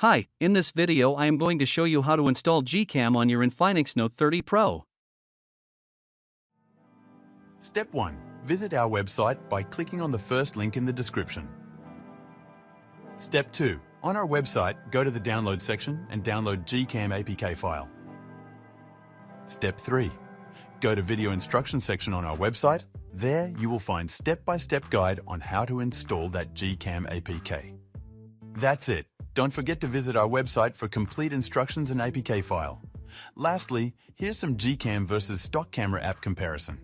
Hi, in this video I am going to show you how to install GCam on your Infinix Note 30 Pro. Step 1. Visit our website by clicking on the first link in the description. Step 2. On our website, go to the download section and download GCam APK file. Step 3. Go to video instruction section on our website. There you will find step-by-step guide on how to install that GCam APK. That's it. Don't forget to visit our website for complete instructions and APK file. Lastly, here's some GCam versus stock camera app comparison.